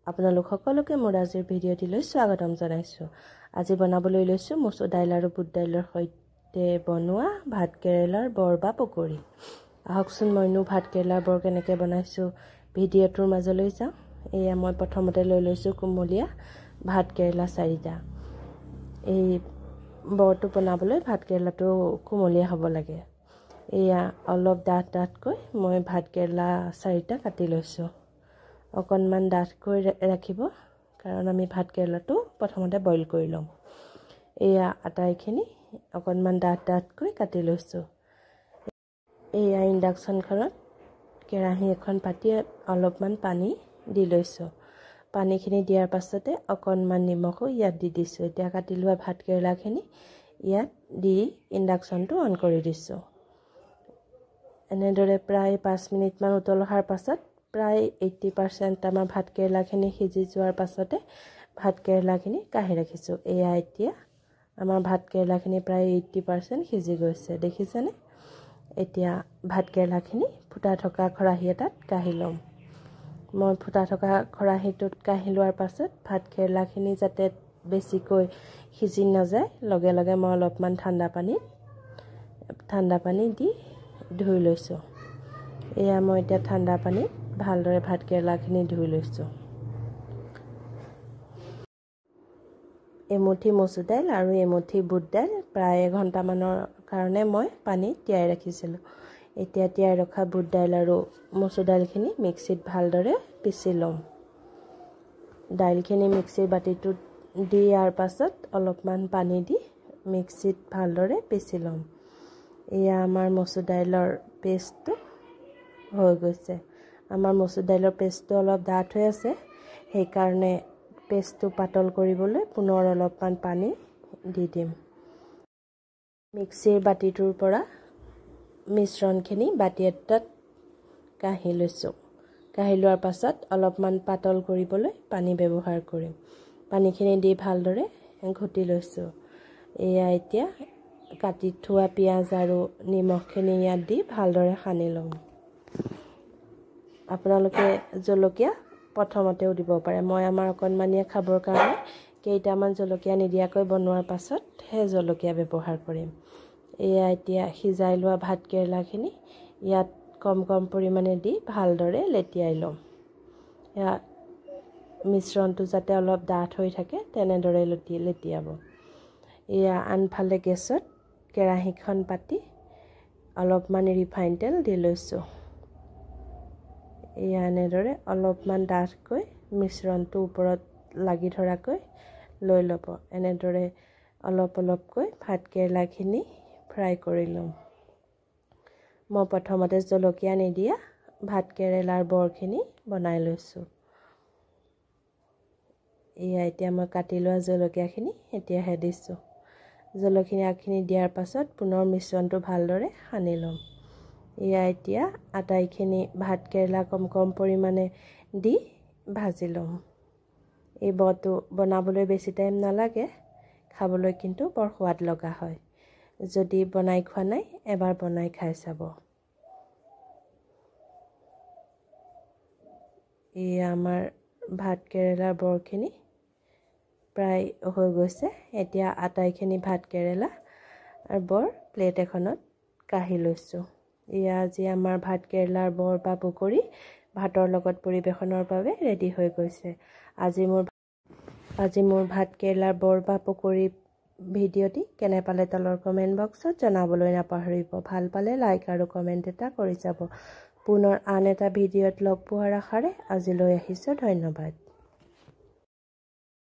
আপোনালোক সকলোকে মোৰ আজিৰ ভিডিঅ'টিলৈ স্বাগতম জনাইছো। আজি বনাবলৈ লৈছো মচুৰ দাইল আৰু বুট দাইলৰ সৈতে বনোৱা ভাত কেৰেলাৰ বৰ বা পকৰি। আহকচোন মইনো ভাত কেৰেলাৰ বৰ কেনেকৈ বনাইছো ভিডিঅ'টোৰ মাজলৈ যাওঁ। এয়া মই প্ৰথমতে লৈ লৈছো কুমলীয়া ভাত কেৰেলা 4টা। এই বৰটো বনাবলৈ ভাত কেৰেলাটো কুমলীয়া হ'ব লাগে। এয়া অলপ ডাঠকৈ মই ভাত কেৰেলা 4টা কাটি লৈছো। অকণমান ডাঠকৈ ৰাখিব কাৰণ আমি ভাত কেৰেলাটো প্ৰথমতে বইল কৰি লম। এয়া আটাইখিনি অকণমান ডাঠকৈ কাটি লৈছো। এয়া ইণ্ডাকশ্যনখনত কেৰাহী এখন পাতি অলপমান পানী দি লৈছো। পানীখিনি দিয়াৰ পাছতে অকণমান নিমখো ইয়াত দি দিছো। এতিয়া কাটি লোৱা ভাত কেৰেলাখিনি ইয়াত দি ইণ্ডাকশ্যনটো অন কৰি দিছো। এনেদৰে প্ৰায় 5 মিনিটমান উতল অহাৰ পাছত প্ৰায় 80% আমাৰ ভাত কেৰেলাখিনি সিজি যোৱাৰ পাছতে ভাত কেৰেলাখিনি কাঢ়ি ৰাখিছো। এয়া এতিয়া আমাৰ ভাত কেৰেলাখিনি প্ৰায় 80% সিজি গৈছে, দেখিছেনে? এতিয়া ভাত কেৰেলাখিনি ফুটা থকা খৰাহী এটাত কাঢ়ি ল'ম। মই ফুটা থকা খৰাহীটোত কাঢ়ি লোৱাৰ পাছত ভাত কেৰেলাখিনি যাতে বেছিকৈ সিজি নাযায় লগে লগে মই অলপমান ঠাণ্ডা পানী দি ধুই লৈছো। এয়া মই এতিয়া ঠাণ্ডা পানীত ভালদৰে ভাত কেৰেলাখিনি ধুই লৈছো। এমুঠি মচুৰ দাইল আৰু এমুঠি বুট দাইল প্ৰায় এঘণ্টামানৰ কাৰণে মই পানীত তিয়াই ৰাখিছিলোঁ। এতিয়া তিয়াই ৰখা বুট দাইল আৰু মচুৰ দাইলখিনি মিক্সিত ভালদৰে পিচি ল'ম। দাইলখিনি মিক্সিৰ বাতিটোত দিয়াৰ পাছত অলপমান পানী দি মিক্সিত ভালদৰে পিচি ল'ম। এয়া আমাৰ মচুৰ দাইলৰ পেষ্টটো হৈ গৈছে। আমাৰ মচুৰ দাইলৰ পেষ্টটো অলপ ডাঠ হৈ আছে, সেইকাৰণে পেষ্টটো পাতল কৰিবলৈ পুনৰ অলপমান পানী দি দিম। মিক্সিৰ বাতিটোৰ পৰা মিশ্ৰণখিনি বাতি এটাত কাঢ়ি লৈছোঁ। কাঢ়ি লোৱাৰ পাছত অলপমান পাতল কৰিবলৈ পানী ব্যৱহাৰ কৰিম। পানীখিনি দি ভালদৰে ঘুটি লৈছোঁ। এয়া এতিয়া কাটি থোৱা পিঁয়াজ আৰু নিমখখিনি ইয়াত দি ভালদৰে সানি ল'ম। আপোনালোকে জলকীয়া প্ৰথমতেও দিব পাৰে। মই আমাৰ অকণমানিয়ে খাবৰ কাৰণে কেইটামান জলকীয়া নিদিয়াকৈ বনোৱাৰ পাছত সেই জলকীয়া ব্যৱহাৰ কৰিম। এয়া এতিয়া সিজাই লোৱা ভাত কেৰেলাখিনি ইয়াত কম পৰিমাণে দি ভালদৰে লেটিয়াই ল'ম। এয়া মিশ্ৰণটো যাতে অলপ ডাঠ হৈ থাকে তেনেদৰে লেটিয়াব। এয়া আনফালে গেছত কেৰাহীখন পাতি অলপমান ৰিফাইন তেল দি লৈছোঁ। এয়া এনেদৰে অলপমান ডাঠকৈ মিশ্ৰণটো ওপৰত লাগি ধৰাকৈ লৈ ল'ব। এনেদৰে অলপকৈ ভাত কেৰেলাখিনি ফ্ৰাই কৰি ল'ম। মই প্ৰথমতে জলকীয়া নিদিয়া ভাত কেৰেলাৰ বৰখিনি বনাই লৈছোঁ। এয়া এতিয়া মই কাটি লোৱা জলকীয়াখিনি এতিয়াহে দিছোঁ। জলকীয়াখিনি দিয়াৰ পাছত পুনৰ মিশ্ৰণটো ভালদৰে সানি ল'ম। এয়া এতিয়া আটাইখিনি ভাত কেৰেলা কম পৰিমাণে দি ভাজি ল'ম। এই বৰটো বনাবলৈ বেছি টাইম নালাগে, খাবলৈ কিন্তু বৰ সোৱাদ লগা হয়। যদি বনাই খোৱা নাই এবাৰ বনাই খাই চাব। এয়া আমাৰ ভাত কেৰেলাৰ বৰখিনি প্ৰায় হৈ গৈছে। এতিয়া আটাইখিনি ভাত কেৰেলা আৰু বৰ প্লেট এখনত কাঢ়ি লৈছোঁ। এয়া আজি আমাৰ ভাত কেৰেলাৰ বৰ বা পকৰি ভাতৰ লগত পৰিৱেশনৰ বাবে ৰেডি হৈ গৈছে। আজি মোৰ ভাত কেৰেলাৰ বৰ বা পকৰি ভিডিঅ'টি কেনে পালে তলৰ কমেণ্ট বক্সত জনাবলৈ নাপাহৰিব। ভাল পালে লাইক আৰু কমেণ্ট এটা কৰি যাব। পুনৰ আন এটা ভিডিঅ'ত লগ পোৱাৰ আশাৰে আজিলৈ আহিছোঁ। ধন্যবাদ।